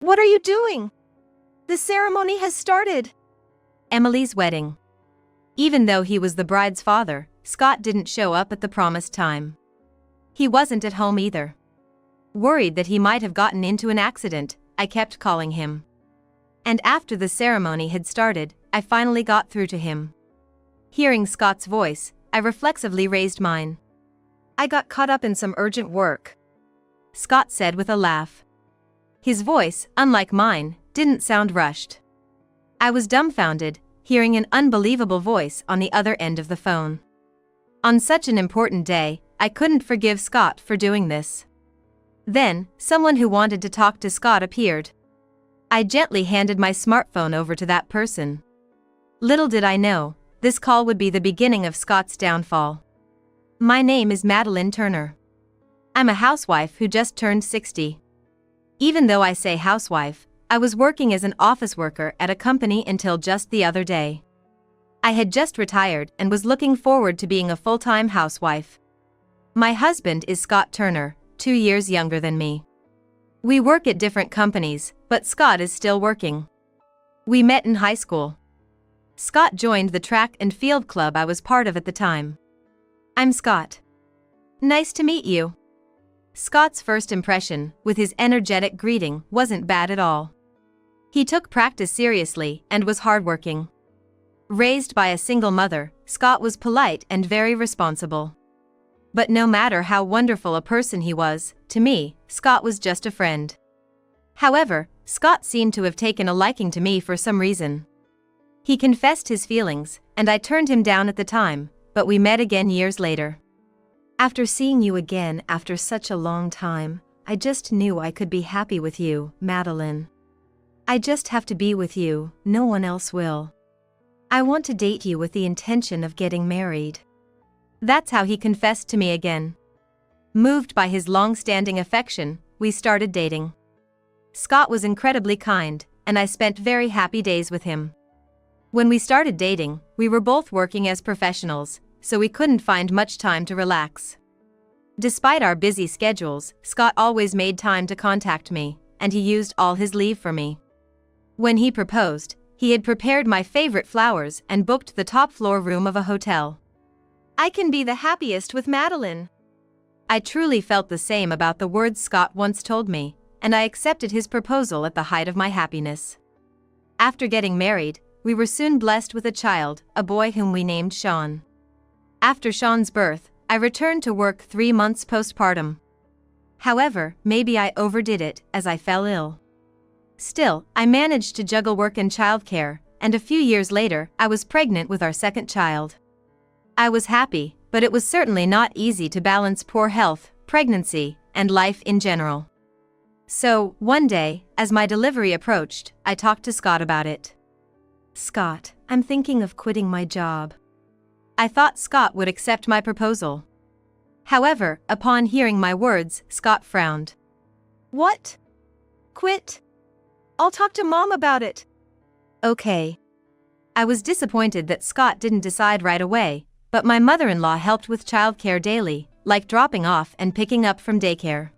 What are you doing? The ceremony has started. Emily's wedding. Even though he was the bride's father, Scott didn't show up at the promised time. He wasn't at home either. Worried that he might have gotten into an accident, I kept calling him. And after the ceremony had started, I finally got through to him. Hearing Scott's voice, I reflexively raised mine. I got caught up in some urgent work, Scott said with a laugh. His voice, unlike mine, didn't sound rushed. I was dumbfounded, hearing an unbelievable voice on the other end of the phone. On such an important day, I couldn't forgive Scott for doing this. Then, someone who wanted to talk to Scott appeared. I gently handed my smartphone over to that person. Little did I know, this call would be the beginning of Scott's downfall. My name is Madeline Turner. I'm a housewife who just turned 60. Even though I say housewife, I was working as an office worker at a company until just the other day. I had just retired and was looking forward to being a full-time housewife. My husband is Scott Turner, 2 years younger than me. We work at different companies, but Scott is still working. We met in high school. Scott joined the track and field club I was part of at the time. I'm Scott. Nice to meet you. Scott's first impression, with his energetic greeting, wasn't bad at all. He took practice seriously and was hardworking. Raised by a single mother, Scott was polite and very responsible. But no matter how wonderful a person he was, to me, Scott was just a friend. However, Scott seemed to have taken a liking to me for some reason. He confessed his feelings, and I turned him down at the time, but we met again years later. After seeing you again after such a long time, I just knew I could be happy with you, Madeline. I just have to be with you, no one else will. I want to date you with the intention of getting married. That's how he confessed to me again. Moved by his long-standing affection, we started dating. Scott was incredibly kind, and I spent very happy days with him. When we started dating, we were both working as professionals, so we couldn't find much time to relax. Despite our busy schedules, Scott always made time to contact me, and he used all his leave for me. When he proposed, he had prepared my favorite flowers and booked the top-floor room of a hotel. I can be the happiest with Madeline. I truly felt the same about the words Scott once told me, and I accepted his proposal at the height of my happiness. After getting married, we were soon blessed with a child, a boy whom we named Sean. After Sean's birth, I returned to work 3 months postpartum. However, maybe I overdid it, as I fell ill. Still, I managed to juggle work and childcare, and a few years later, I was pregnant with our second child. I was happy, but it was certainly not easy to balance poor health, pregnancy, and life in general. So, one day, as my delivery approached, I talked to Scott about it. Scott, I'm thinking of quitting my job. I thought Scott would accept my proposal. However, upon hearing my words, Scott frowned. What? Quit? I'll talk to Mom about it. Okay. I was disappointed that Scott didn't decide right away, but my mother-in-law helped with childcare daily, like dropping off and picking up from daycare.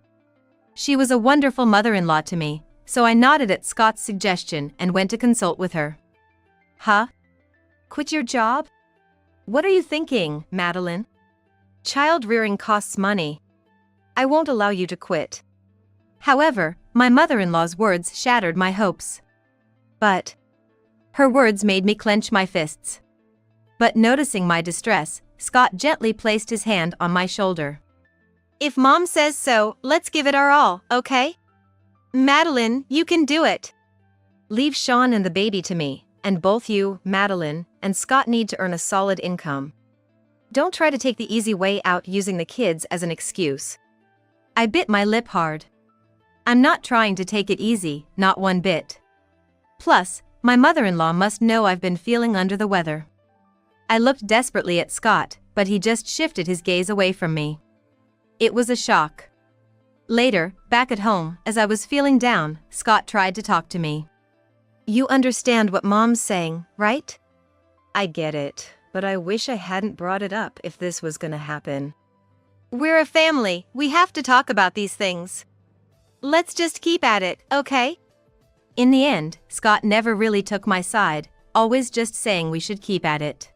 She was a wonderful mother-in-law to me, so I nodded at Scott's suggestion and went to consult with her. Huh? Quit your job? What are you thinking, Madeline? Child rearing costs money. I won't allow you to quit. However, my mother-in-law's words shattered my hopes. But her words made me clench my fists. But noticing my distress, Scott gently placed his hand on my shoulder. If Mom says so, let's give it our all, okay? Madeline, you can do it. Leave Sean and the baby to me, and both you, Madeline, and Scott need to earn a solid income. Don't try to take the easy way out using the kids as an excuse. I bit my lip hard. I'm not trying to take it easy, not one bit. Plus, my mother-in-law must know I've been feeling under the weather. I looked desperately at Scott, but he just shifted his gaze away from me. It was a shock. Later, back at home, as I was feeling down, Scott tried to talk to me. You understand what Mom's saying, right? I get it, but I wish I hadn't brought it up if this was gonna happen. We're a family, we have to talk about these things. Let's just keep at it, okay? In the end, Scott never really took my side, always just saying we should keep at it.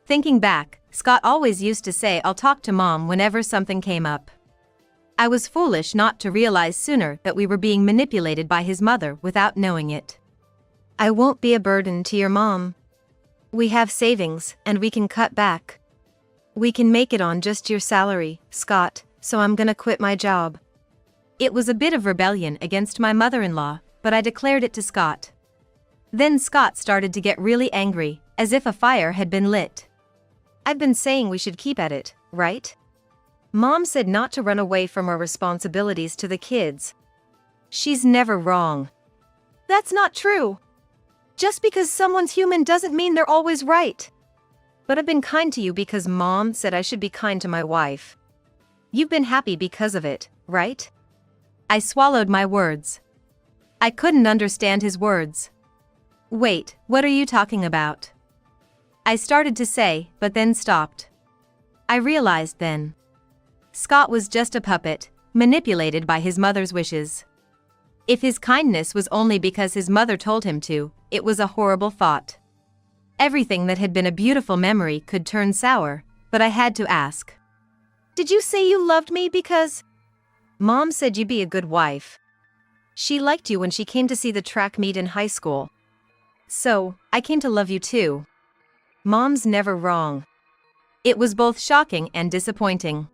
Thinking back, Scott always used to say I'll talk to Mom whenever something came up. I was foolish not to realize sooner that we were being manipulated by his mother without knowing it. I won't be a burden to your mom. We have savings, and we can cut back. We can make it on just your salary, Scott, so I'm gonna quit my job. It was a bit of rebellion against my mother-in-law, but I declared it to Scott. Then Scott started to get really angry, as if a fire had been lit. I've been saying we should keep at it, right? Mom said not to run away from our responsibilities to the kids. She's never wrong. That's not true. Just because someone's human doesn't mean they're always right. But I've been kind to you because Mom said I should be kind to my wife. You've been happy because of it, right? I swallowed my words. I couldn't understand his words. Wait, what are you talking about? I started to say, but then stopped. I realized then. Scott was just a puppet, manipulated by his mother's wishes. If his kindness was only because his mother told him to, it was a horrible thought. Everything that had been a beautiful memory could turn sour, but I had to ask. Did you say you loved me because... Mom said you'd be a good wife. She liked you when she came to see the track meet in high school. So, I came to love you too. Mom's never wrong. It was both shocking and disappointing.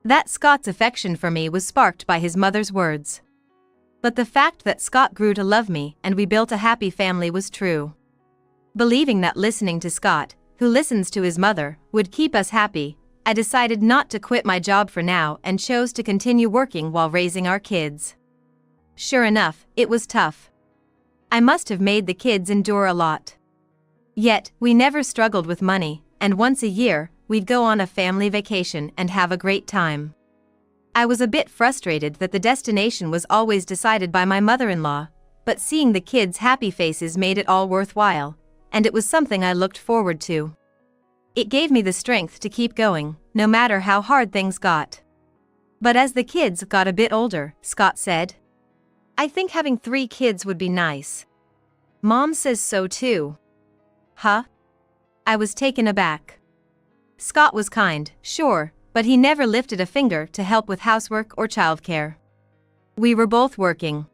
That Scott's affection for me was sparked by his mother's words. But the fact that Scott grew to love me and we built a happy family was true. Believing that listening to Scott, who listens to his mother, would keep us happy, I decided not to quit my job for now and chose to continue working while raising our kids. Sure enough, it was tough. I must have made the kids endure a lot. Yet, we never struggled with money, and once a year, we'd go on a family vacation and have a great time. I was a bit frustrated that the destination was always decided by my mother-in-law, but seeing the kids' happy faces made it all worthwhile, and it was something I looked forward to. It gave me the strength to keep going, no matter how hard things got. But as the kids got a bit older, Scott said, I think having 3 kids would be nice. Mom says so too. Huh? I was taken aback. Scott was kind, sure, but he never lifted a finger to help with housework or childcare. We were both working.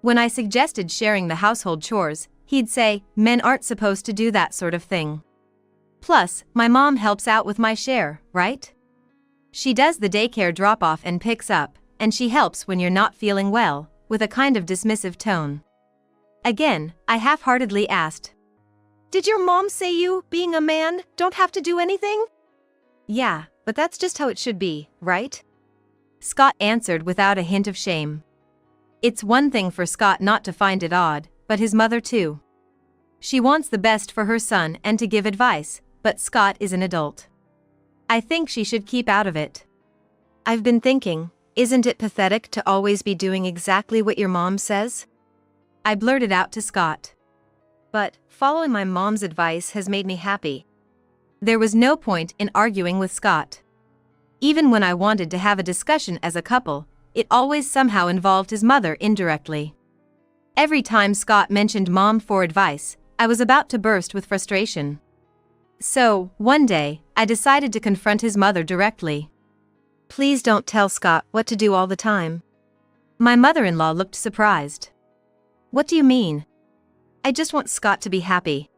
When I suggested sharing the household chores, he'd say, men aren't supposed to do that sort of thing. Plus, my mom helps out with my share, right? She does the daycare drop-off and picks up, and she helps when you're not feeling well, with a kind of dismissive tone. Again, I half-heartedly asked, Did your mom say you, being a man, don't have to do anything? Yeah, but that's just how it should be, right? Scott answered without a hint of shame. It's one thing for Scott not to find it odd, but his mother too. She wants the best for her son and to give advice, but Scott is an adult. I think she should keep out of it. I've been thinking, isn't it pathetic to always be doing exactly what your mom says? I blurted out to Scott. But, following my mom's advice has made me happy. There was no point in arguing with Scott. Even when I wanted to have a discussion as a couple, it always somehow involved his mother indirectly. Every time Scott mentioned Mom for advice, I was about to burst with frustration. So, one day, I decided to confront his mother directly. Please don't tell Scott what to do all the time. My mother-in-law looked surprised. What do you mean? I just want Scott to be happy.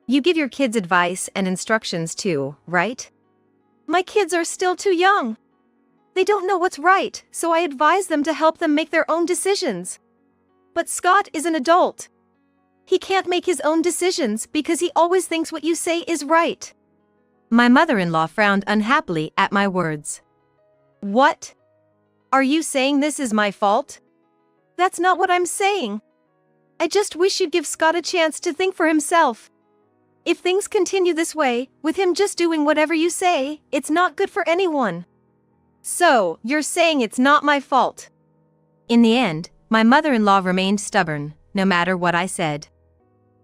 You give your kids advice and instructions too, right? My kids are still too young. They don't know what's right, so I advise them to help them make their own decisions. But Scott is an adult. He can't make his own decisions because he always thinks what you say is right. My mother-in-law frowned unhappily at my words. What? Are you saying this is my fault? That's not what I'm saying. I just wish you'd give Scott a chance to think for himself. If things continue this way, with him just doing whatever you say, it's not good for anyone. So, you're saying it's not my fault? In the end, my mother-in-law remained stubborn, no matter what I said.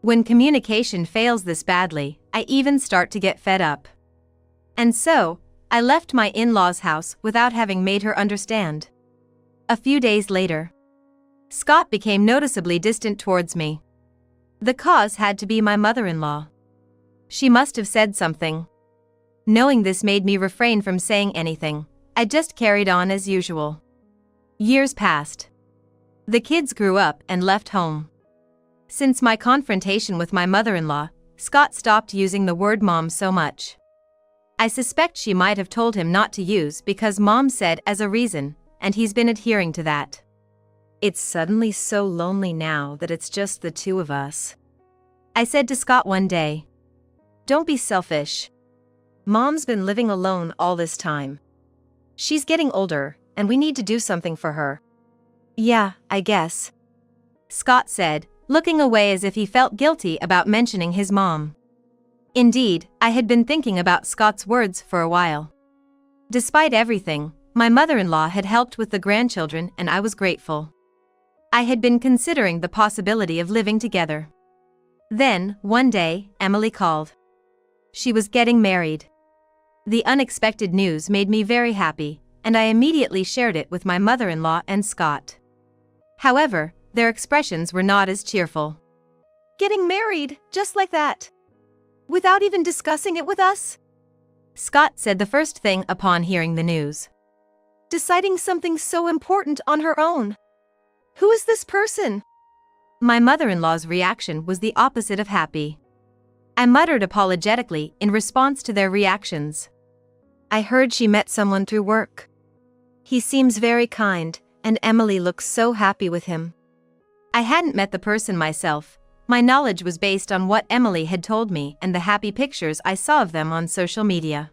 When communication fails this badly, I even start to get fed up. And so, I left my in-laws' house without having made her understand. A few days later, Scott became noticeably distant towards me. The cause had to be my mother-in-law. She must have said something. Knowing this made me refrain from saying anything. I just carried on as usual. Years passed. The kids grew up and left home. Since my confrontation with my mother-in-law, Scott stopped using the word mom so much. I suspect she might have told him not to use because mom said as a reason, and he's been adhering to that. It's suddenly so lonely now that it's just the two of us. I said to Scott one day. Don't be selfish. Mom's been living alone all this time. She's getting older, and we need to do something for her. Yeah, I guess. Scott said, looking away as if he felt guilty about mentioning his mom. Indeed, I had been thinking about Scott's words for a while. Despite everything, my mother-in-law had helped with the grandchildren and I was grateful. I had been considering the possibility of living together. Then, one day, Emily called. She was getting married. The unexpected news made me very happy, and I immediately shared it with my mother-in-law and Scott. However, their expressions were not as cheerful. Getting married, just like that? Without even discussing it with us? Scott said the first thing upon hearing the news. Deciding something so important on her own. Who is this person? My mother-in-law's reaction was the opposite of happy. I muttered apologetically in response to their reactions. I heard she met someone through work. He seems very kind, and Emily looks so happy with him. I hadn't met the person myself. My knowledge was based on what Emily had told me and the happy pictures I saw of them on social media.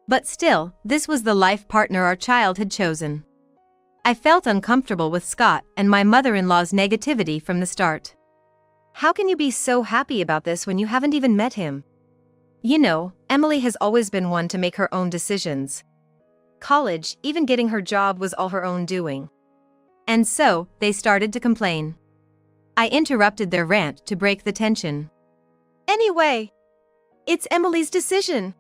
But still, this was the life partner our child had chosen. I felt uncomfortable with Scott and my mother-in-law's negativity from the start. How can you be so happy about this when you haven't even met him? You know, Emily has always been one to make her own decisions. College, even getting her job was all her own doing. And so, they started to complain. I interrupted their rant to break the tension. Anyway, it's Emily's decision.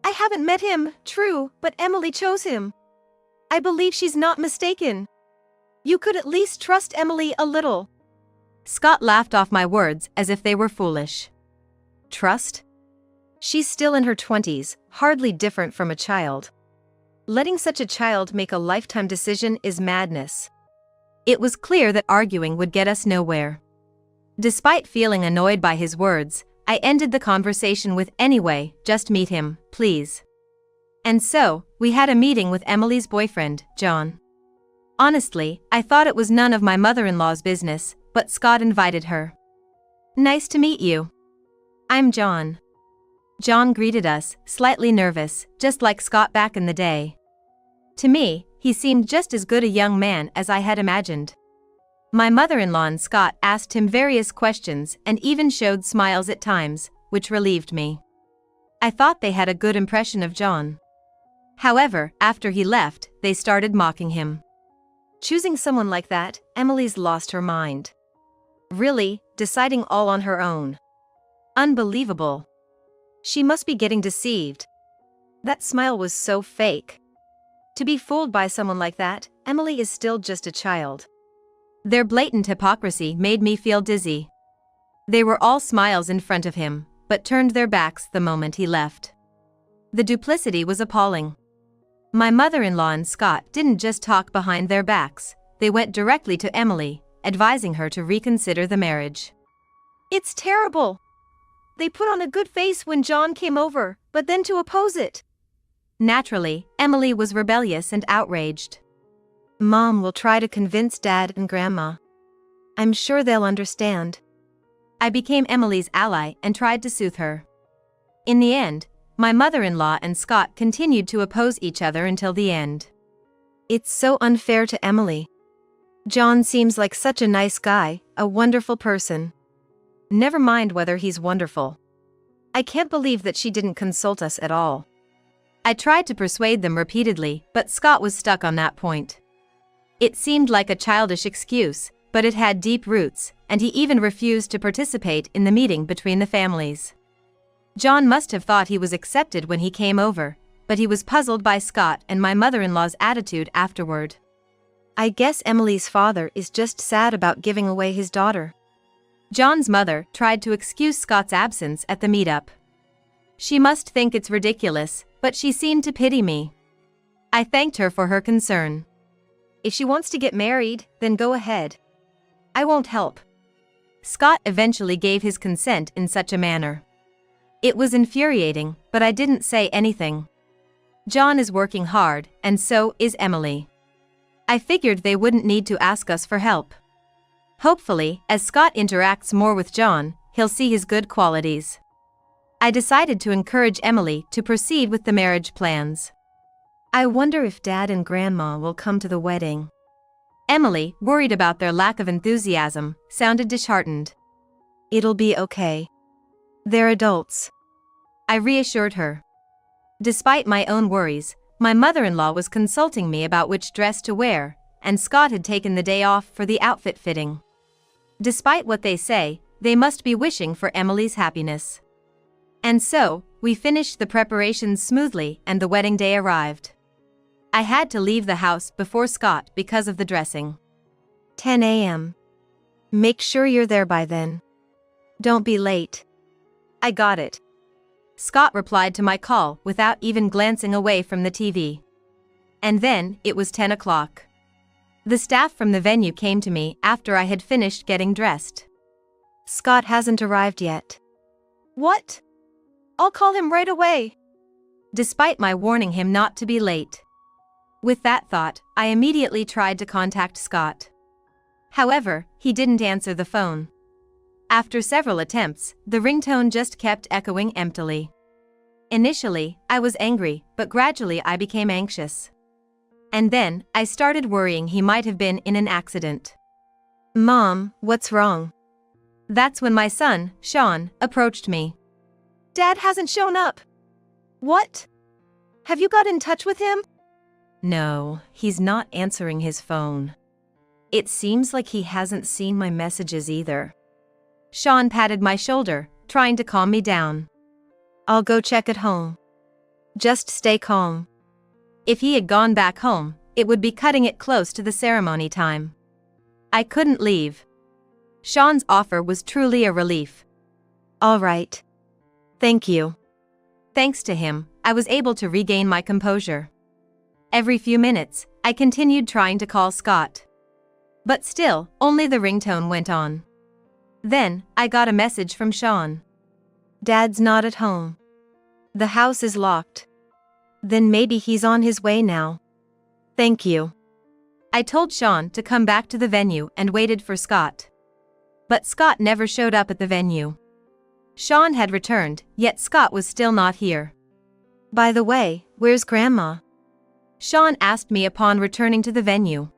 I haven't met him, true, but Emily chose him. I believe she's not mistaken. You could at least trust Emily a little. Scott laughed off my words as if they were foolish. Trust? She's still in her 20s, hardly different from a child. Letting such a child make a lifetime decision is madness. It was clear that arguing would get us nowhere. Despite feeling annoyed by his words, I ended the conversation with anyway, just meet him, please. And so, we had a meeting with Emily's boyfriend, John. Honestly, I thought it was none of my mother-in-law's business, but Scott invited her. Nice to meet you. I'm John. John greeted us, slightly nervous, just like Scott back in the day. To me, he seemed just as good a young man as I had imagined. My mother-in-law and Scott asked him various questions and even showed smiles at times, which relieved me. I thought they had a good impression of John. However, after he left, they started mocking him. Choosing someone like that, Emily's lost her mind. Really, deciding all on her own. Unbelievable. She must be getting deceived. That smile was so fake. To be fooled by someone like that, Emily is still just a child. Their blatant hypocrisy made me feel dizzy. They were all smiles in front of him, but turned their backs the moment he left. The duplicity was appalling. My mother-in-law and Scott didn't just talk behind their backs, they went directly to Emily, advising her to reconsider the marriage. It's terrible. They put on a good face when John came over, but then to oppose it. Naturally, Emily was rebellious and outraged. Mom will try to convince Dad and Grandma. I'm sure they'll understand. I became Emily's ally and tried to soothe her. In the end, my mother-in-law and Scott continued to oppose each other until the end. It's so unfair to Emily. John seems like such a nice guy, a wonderful person. Never mind whether he's wonderful. I can't believe that she didn't consult us at all. I tried to persuade them repeatedly, but Scott was stuck on that point. It seemed like a childish excuse, but it had deep roots, and he even refused to participate in the meeting between the families. John must have thought he was accepted when he came over, but he was puzzled by Scott and my mother-in-law's attitude afterward. I guess Emily's father is just sad about giving away his daughter. John's mother tried to excuse Scott's absence at the meetup. She must think it's ridiculous, but she seemed to pity me. I thanked her for her concern. If she wants to get married, then go ahead. I won't help. Scott eventually gave his consent in such a manner. It was infuriating, but I didn't say anything. John is working hard, and so is Emily. I figured they wouldn't need to ask us for help. Hopefully, as Scott interacts more with John, he'll see his good qualities. I decided to encourage Emily to proceed with the marriage plans. I wonder if Dad and Grandma will come to the wedding. Emily, worried about their lack of enthusiasm, sounded disheartened. It'll be okay. They're adults. I reassured her. Despite my own worries, my mother-in-law was consulting me about which dress to wear, and Scott had taken the day off for the outfit fitting. Despite what they say, they must be wishing for Emily's happiness. And so, we finished the preparations smoothly and the wedding day arrived. I had to leave the house before Scott because of the dressing. 10 a.m. Make sure you're there by then. Don't be late. I got it. Scott replied to my call without even glancing away from the TV. And then, it was 10 o'clock. The staff from the venue came to me after I had finished getting dressed. Scott hasn't arrived yet. What? I'll call him right away. Despite my warning him not to be late. With that thought, I immediately tried to contact Scott. However, he didn't answer the phone. After several attempts, the ringtone just kept echoing emptily. Initially, I was angry, but gradually I became anxious. And then, I started worrying he might have been in an accident. Mom, what's wrong? That's when my son, Sean, approached me. Dad hasn't shown up. What? Have you got in touch with him? No, he's not answering his phone. It seems like he hasn't seen my messages either. Sean patted my shoulder, trying to calm me down. I'll go check at home. Just stay calm. If he had gone back home, it would be cutting it close to the ceremony time. I couldn't leave. Sean's offer was truly a relief. All right. Thank you. Thanks to him, I was able to regain my composure. Every few minutes, I continued trying to call Scott. But still, only the ringtone went on. Then, I got a message from Sean. Dad's not at home. The house is locked. Then maybe he's on his way now. Thank you. I told Sean to come back to the venue and waited for Scott. But Scott never showed up at the venue. Sean had returned, yet Scott was still not here. By the way, where's Grandma? Sean asked me upon returning to the venue.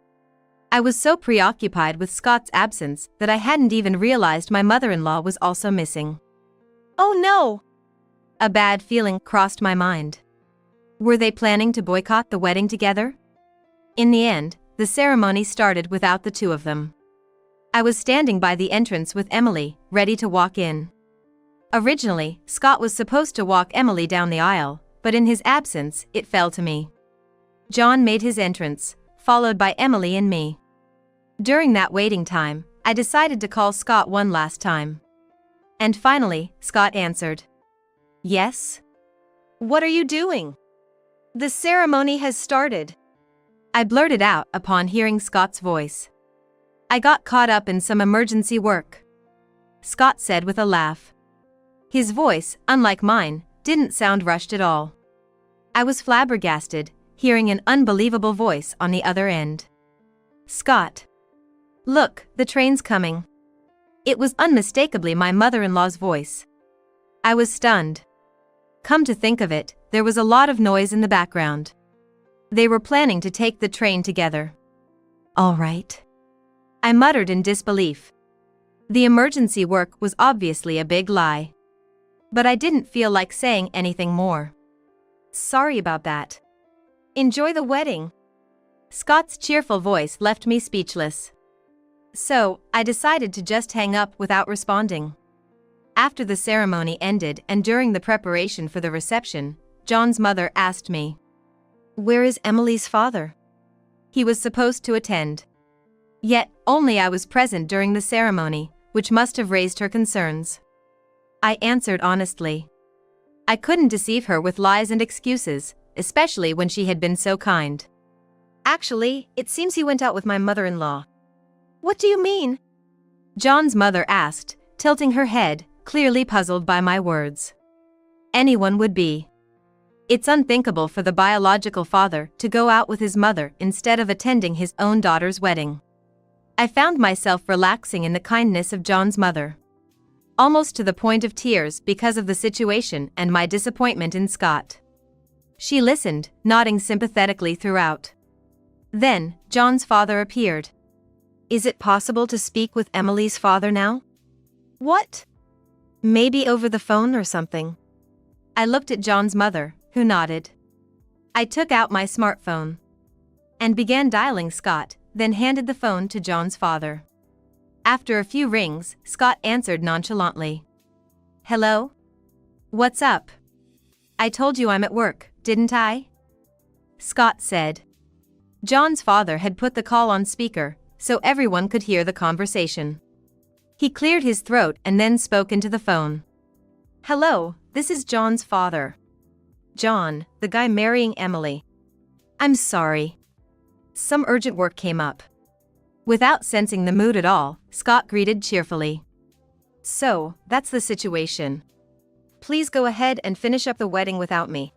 I was so preoccupied with Scott's absence that I hadn't even realized my mother-in-law was also missing. Oh no! A bad feeling crossed my mind. Were they planning to boycott the wedding together? In the end, the ceremony started without the two of them. I was standing by the entrance with Emily, ready to walk in. Originally, Scott was supposed to walk Emily down the aisle, but in his absence, it fell to me. John made his entrance, followed by Emily and me. During that waiting time, I decided to call Scott one last time. And finally, Scott answered. Yes? What are you doing? The ceremony has started. I blurted out upon hearing Scott's voice. I got caught up in some emergency work. Scott said with a laugh. His voice, unlike mine, didn't sound rushed at all. I was flabbergasted, hearing an unbelievable voice on the other end. Scott. Look, the train's coming. It was unmistakably my mother-in-law's voice. I was stunned. Come to think of it, there was a lot of noise in the background. They were planning to take the train together. All right. I muttered in disbelief. The emergency work was obviously a big lie. But I didn't feel like saying anything more. Sorry about that. Enjoy the wedding. Scott's cheerful voice left me speechless. So, I decided to just hang up without responding. After the ceremony ended and during the preparation for the reception, John's mother asked me, Where is Emily's father? he was supposed to attend. Yet, only I was present during the ceremony, which must have raised her concerns. I answered honestly. I couldn't deceive her with lies and excuses, especially when she had been so kind. Actually, it seems he went out with my mother-in-law. What do you mean? John's mother asked, tilting her head, clearly puzzled by my words. Anyone would be. It's unthinkable for the biological father to go out with his mother instead of attending his own daughter's wedding. I found myself relaxing in the kindness of John's mother. Almost to the point of tears because of the situation and my disappointment in Scott. She listened, nodding sympathetically throughout. Then, John's father appeared. Is it possible to speak with Emily's father now? What? Maybe over the phone or something. I looked at John's mother, who nodded. I took out my smartphone and began dialing Scott, then handed the phone to John's father. After a few rings, Scott answered nonchalantly. Hello? What's up? I told you I'm at work, didn't I? Scott said. John's father had put the call on speaker, so everyone could hear the conversation. He cleared his throat and then spoke into the phone. Hello, this is John's father. John, the guy marrying Emily. I'm sorry. Some urgent work came up. Without sensing the mood at all, Scott greeted cheerfully. So, that's the situation. Please go ahead and finish up the wedding without me.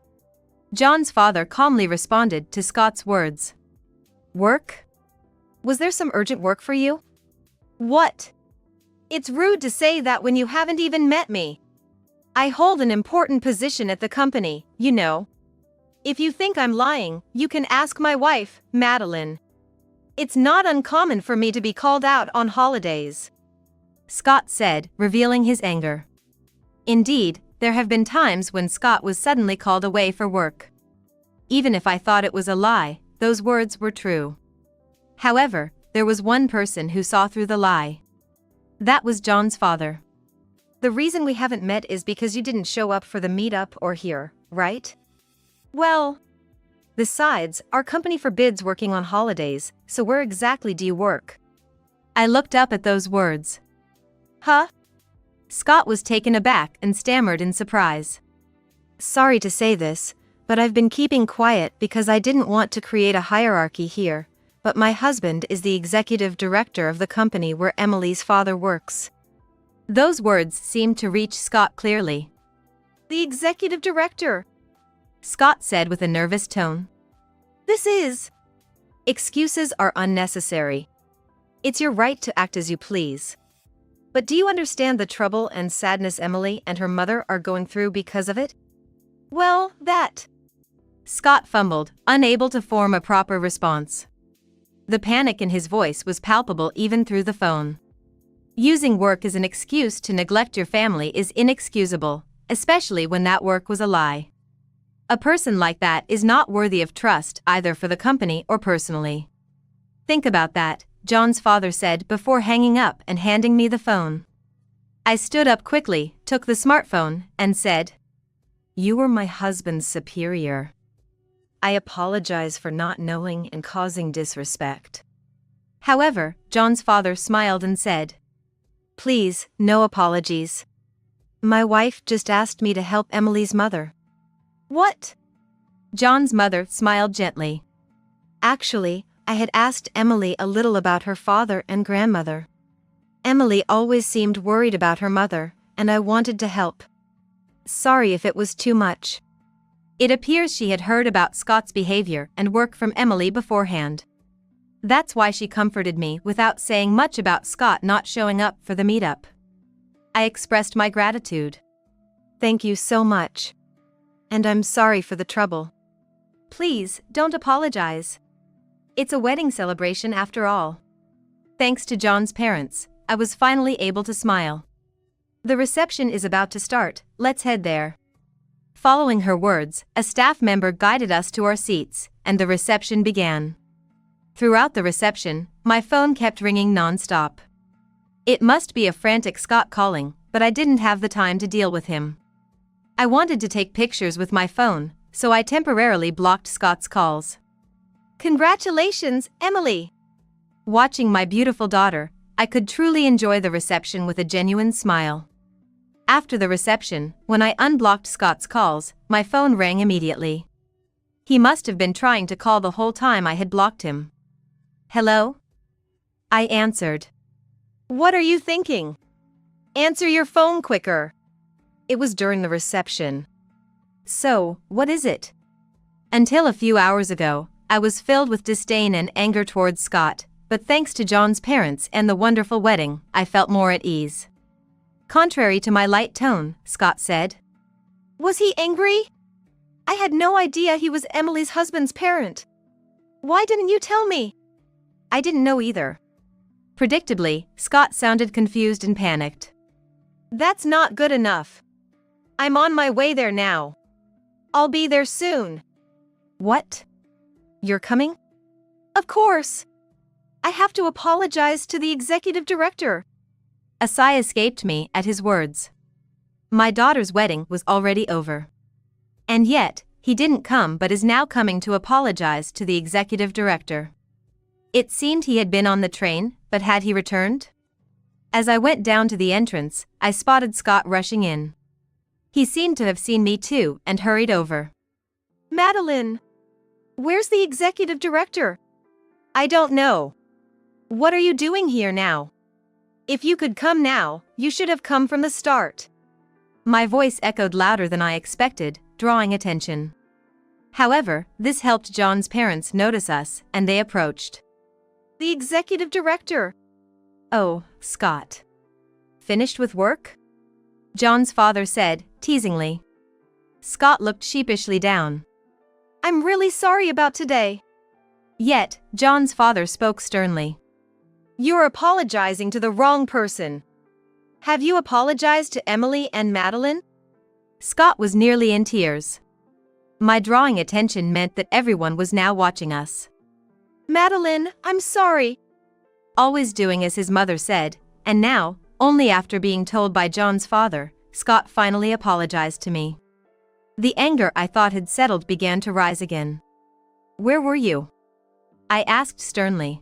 John's father calmly responded to Scott's words. Work? Was there some urgent work for you? What? It's rude to say that when you haven't even met me. I hold an important position at the company, you know. If you think I'm lying, you can ask my wife, Madeline. It's not uncommon for me to be called out on holidays. Scott said, revealing his anger. Indeed, there have been times when Scott was suddenly called away for work. Even if I thought it was a lie, those words were true. However, there was one person who saw through the lie. That was John's father. The reason we haven't met is because you didn't show up for the meetup or here, right? Well, besides, our company forbids working on holidays, so where exactly do you work? I looked up at those words. Huh? Scott was taken aback and stammered in surprise. Sorry to say this, but I've been keeping quiet because I didn't want to create a hierarchy here, but my husband is the executive director of the company where Emily's father works. Those words seemed to reach Scott clearly. The executive director? Scott said with a nervous tone. This is... Excuses are unnecessary. It's your right to act as you please. But do you understand the trouble and sadness Emily and her mother are going through because of it? Well, that... Scott fumbled, unable to form a proper response. The panic in his voice was palpable even through the phone. Using work as an excuse to neglect your family is inexcusable, especially when that work was a lie. A person like that is not worthy of trust either for the company or personally. Think about that, John's father said before hanging up and handing me the phone. I stood up quickly, took the smartphone, and said, You were my husband's superior. I apologize for not knowing and causing disrespect. However, John's father smiled and said, Please, no apologies. My wife just asked me to help Emily's mother. What? John's mother smiled gently. Actually, I had asked Emily a little about her father and grandmother. Emily always seemed worried about her mother, and I wanted to help. Sorry if it was too much. It appears she had heard about Scott's behavior and work from Emily beforehand. That's why she comforted me without saying much about Scott not showing up for the meetup. I expressed my gratitude. Thank you so much. And I'm sorry for the trouble. Please, don't apologize. It's a wedding celebration after all. Thanks to John's parents, I was finally able to smile. The reception is about to start, let's head there. Following her words, a staff member guided us to our seats, and the reception began. Throughout the reception, my phone kept ringing non-stop. It must be a frantic Scott calling, but I didn't have the time to deal with him. I wanted to take pictures with my phone, so I temporarily blocked Scott's calls. Congratulations, Emily. Watching my beautiful daughter, I could truly enjoy the reception with a genuine smile. After the reception, when I unblocked Scott's calls, my phone rang immediately. He must have been trying to call the whole time I had blocked him. Hello? I answered. What are you thinking? Answer your phone quicker. It was during the reception. So, what is it? Until a few hours ago, I was filled with disdain and anger towards Scott, but thanks to John's parents and the wonderful wedding, I felt more at ease. Contrary to my light tone, Scott said. Was he angry? I had no idea he was Emily's husband's parent. Why didn't you tell me? I didn't know either. Predictably, Scott sounded confused and panicked. That's not good enough. I'm on my way there now. I'll be there soon. What? You're coming? Of course. I have to apologize to the executive director. A sigh escaped me at his words. My daughter's wedding was already over. And yet, he didn't come but is now coming to apologize to the executive director. It seemed he had been on the train, but had he returned? As I went down to the entrance, I spotted Scott rushing in. He seemed to have seen me too and hurried over. Madeline! Where's the executive director? I don't know. What are you doing here now? If you could come now, you should have come from the start. My voice echoed louder than I expected, drawing attention. However, this helped John's parents notice us, and they approached. The executive director. Oh, Scott. Finished with work? John's father said, teasingly. Scott looked sheepishly down. I'm really sorry about today. Yet, John's father spoke sternly. You're apologizing to the wrong person. Have you apologized to Emily and Madeline? Scott was nearly in tears. My drawing attention meant that everyone was now watching us. Madeline, I'm sorry. Always doing as his mother said, and now, only after being told by John's father, Scott finally apologized to me. The anger I thought had settled began to rise again. Where were you? I asked sternly.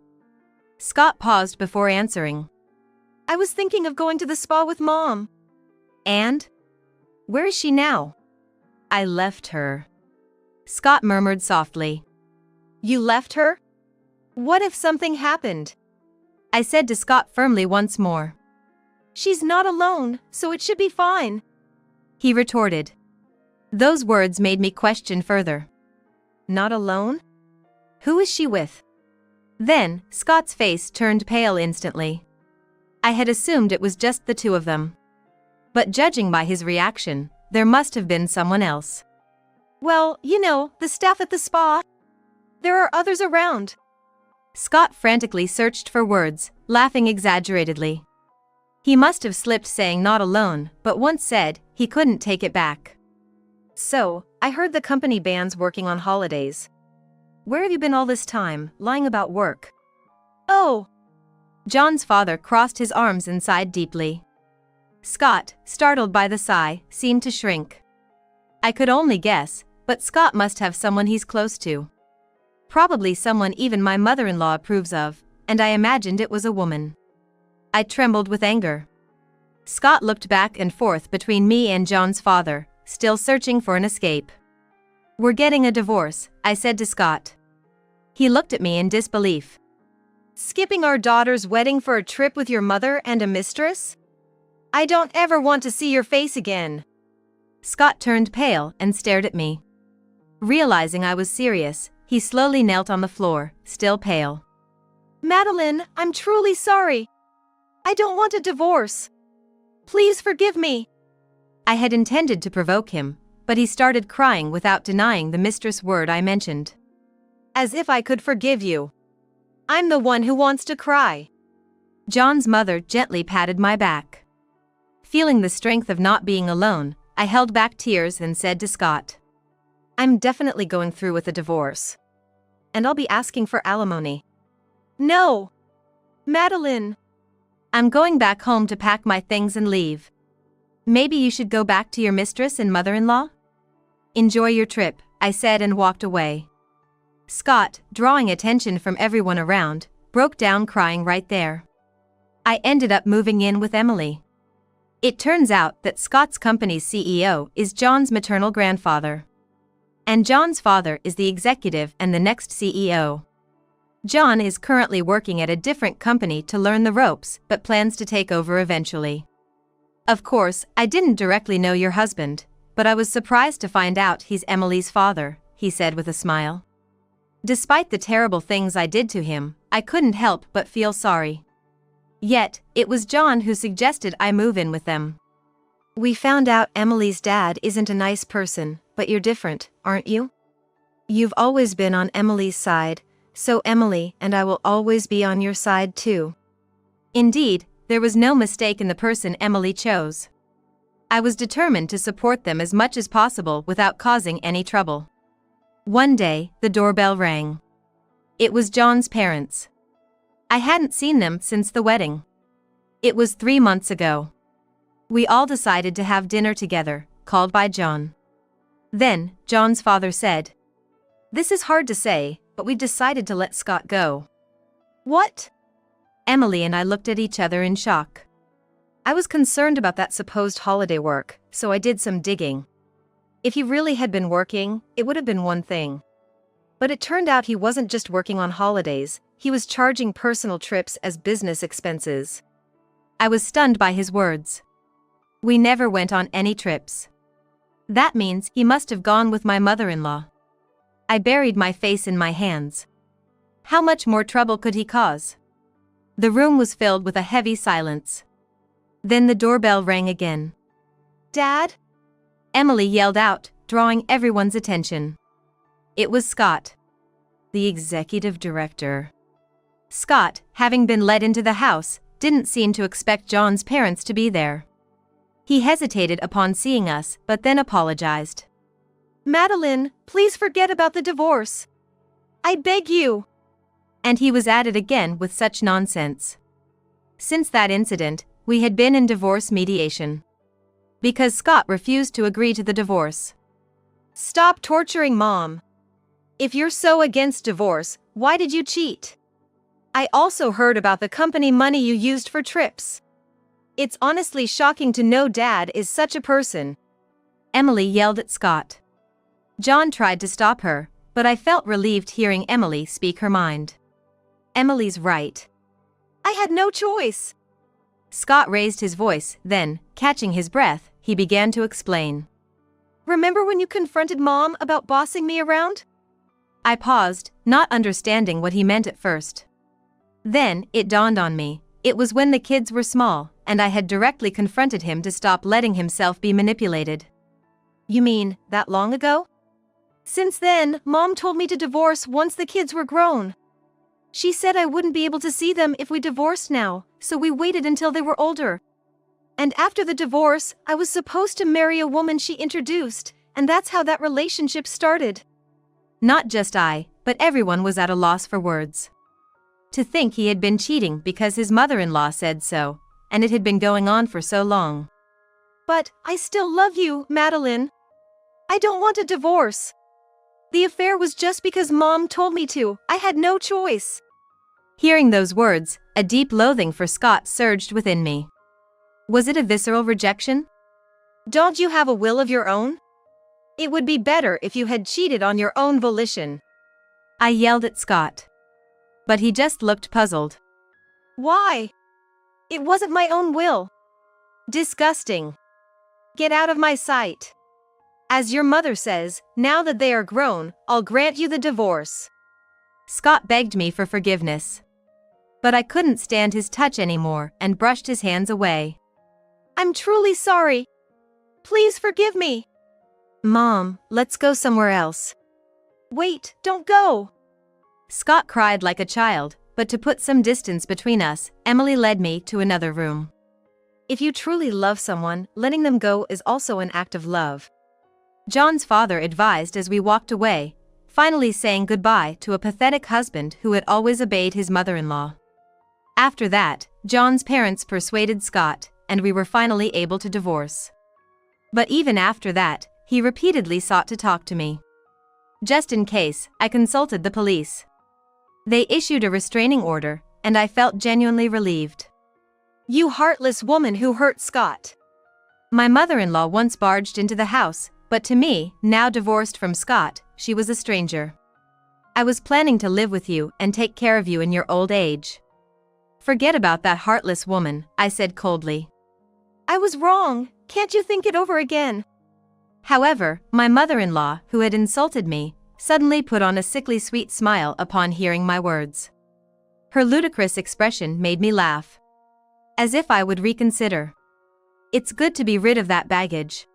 Scott paused before answering. I was thinking of going to the spa with Mom. And? Where is she now? I left her. Scott murmured softly. You left her? What if something happened? I said to Scott firmly once more. She's not alone, so it should be fine. He retorted. Those words made me question further. Not alone? Who is she with? Then, Scott's face turned pale instantly. I had assumed it was just the two of them. But judging by his reaction, there must have been someone else. Well, you know, the staff at the spa. There are others around. Scott frantically searched for words, laughing exaggeratedly. He must have slipped saying not alone, but once said, he couldn't take it back. So, I heard the company band's working on holidays. Where have you been all this time, lying about work? Oh! John's father crossed his arms and sighed deeply. Scott, startled by the sigh, seemed to shrink. I could only guess, but Scott must have someone he's close to. Probably someone even my mother-in-law approves of, and I imagined it was a woman. I trembled with anger. Scott looked back and forth between me and John's father, still searching for an escape. We're getting a divorce, I said to Scott. He looked at me in disbelief. Skipping our daughter's wedding for a trip with your mother and a mistress? I don't ever want to see your face again. Scott turned pale and stared at me. Realizing I was serious, he slowly knelt on the floor, still pale. Madeline, I'm truly sorry. I don't want a divorce. Please forgive me. I had intended to provoke him, but he started crying without denying the mistress word I mentioned. As if I could forgive you. I'm the one who wants to cry. John's mother gently patted my back. Feeling the strength of not being alone, I held back tears and said to Scott, I'm definitely going through with a divorce. And I'll be asking for alimony. No! Madeline! I'm going back home to pack my things and leave. Maybe you should go back to your mistress and mother-in-law? Enjoy your trip, I said and walked away. Scott, drawing attention from everyone around, broke down crying right there. I ended up moving in with Emily. It turns out that Scott's company's CEO is John's maternal grandfather. And John's father is the executive and the next CEO. John is currently working at a different company to learn the ropes but plans to take over eventually. Of course, I didn't directly know your husband, but I was surprised to find out he's Emily's father, he said with a smile. Despite the terrible things I did to him, I couldn't help but feel sorry. Yet, it was John who suggested I move in with them. We found out Emily's dad isn't a nice person, but you're different, aren't you? You've always been on Emily's side, so Emily and I will always be on your side too. Indeed, there was no mistake in the person Emily chose. I was determined to support them as much as possible without causing any trouble. One day, the doorbell rang. It was John's parents. I hadn't seen them since the wedding. It was 3 months ago. We all decided to have dinner together, called by John. Then, John's father said, "This is hard to say, but we decided to let Scott go." What? Emily and I looked at each other in shock. I was concerned about that supposed holiday work, so I did some digging. If he really had been working, it would have been one thing. But it turned out he wasn't just working on holidays, he was charging personal trips as business expenses. I was stunned by his words. We never went on any trips. That means he must have gone with my mother-in-law. I buried my face in my hands. How much more trouble could he cause? The room was filled with a heavy silence. Then the doorbell rang again. "Dad?" Emily yelled out, drawing everyone's attention. It was Scott, the executive director. Scott, having been let into the house, didn't seem to expect John's parents to be there. He hesitated upon seeing us, but then apologized. "Madeline, please forget about the divorce. I beg you." And he was at it again with such nonsense. Since that incident, we had been in divorce mediation. Because Scott refused to agree to the divorce. "Stop torturing Mom. If you're so against divorce, why did you cheat? I also heard about the company money you used for trips. It's honestly shocking to know Dad is such a person." Emily yelled at Scott. John tried to stop her, but I felt relieved hearing Emily speak her mind. Emily's right. I had no choice. Scott raised his voice, then, catching his breath, he began to explain. "Remember when you confronted Mom about bossing me around?" I paused, not understanding what he meant at first. Then, it dawned on me, it was when the kids were small, and I had directly confronted him to stop letting himself be manipulated. "You mean, that long ago?" "Since then, Mom told me to divorce once the kids were grown. She said I wouldn't be able to see them if we divorced now, so we waited until they were older. And after the divorce, I was supposed to marry a woman she introduced, and that's how that relationship started." Not just I, but everyone was at a loss for words. To think he had been cheating because his mother-in-law said so, and it had been going on for so long. "But, I still love you, Madeline. I don't want a divorce. The affair was just because Mom told me to, I had no choice." Hearing those words, a deep loathing for Scott surged within me. Was it a visceral rejection? "Don't you have a will of your own? It would be better if you had cheated on your own volition." I yelled at Scott. But he just looked puzzled. "Why? It wasn't my own will." "Disgusting. Get out of my sight. As your mother says, now that they are grown, I'll grant you the divorce." Scott begged me for forgiveness. But I couldn't stand his touch anymore and brushed his hands away. "I'm truly sorry. Please forgive me." "Mom, let's go somewhere else." "Wait, don't go." Scott cried like a child, but to put some distance between us, Emily led me to another room. "If you truly love someone, letting them go is also an act of love," John's father advised as we walked away, finally saying goodbye to a pathetic husband who had always obeyed his mother-in-law. After that, John's parents persuaded Scott, and we were finally able to divorce. But even after that, he repeatedly sought to talk to me. Just in case, I consulted the police. They issued a restraining order, and I felt genuinely relieved. You heartless woman who hurt Scott. My mother-in-law once barged into the house, but to me, now divorced from Scott, she was a stranger. I was planning to live with you and take care of you in your old age. Forget about that heartless woman, I said coldly. I was wrong, can't you think it over again? However, my mother-in-law, who had insulted me, suddenly put on a sickly sweet smile upon hearing my words. Her ludicrous expression made me laugh. As if I would reconsider. It's good to be rid of that baggage.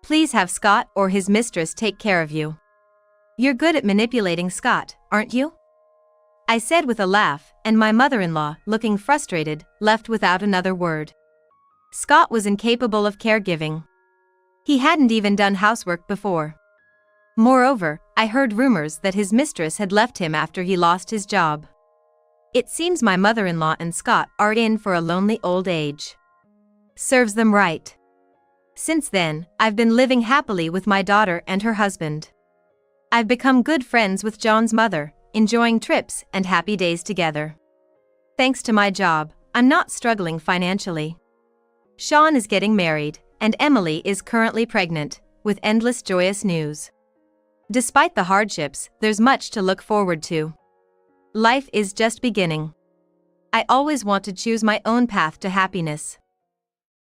Please have Scott or his mistress take care of you. You're good at manipulating Scott, aren't you? I said with a laugh, and my mother-in-law, looking frustrated, left without another word. Scott was incapable of caregiving. He hadn't even done housework before. Moreover, I heard rumors that his mistress had left him after he lost his job. It seems my mother-in-law and Scott are in for a lonely old age. Serves them right. Since then, I've been living happily with my daughter and her husband. I've become good friends with John's mother, enjoying trips and happy days together. Thanks to my job, I'm not struggling financially. Sean is getting married, and Emily is currently pregnant, with endless joyous news. Despite the hardships, there's much to look forward to. Life is just beginning. I always want to choose my own path to happiness.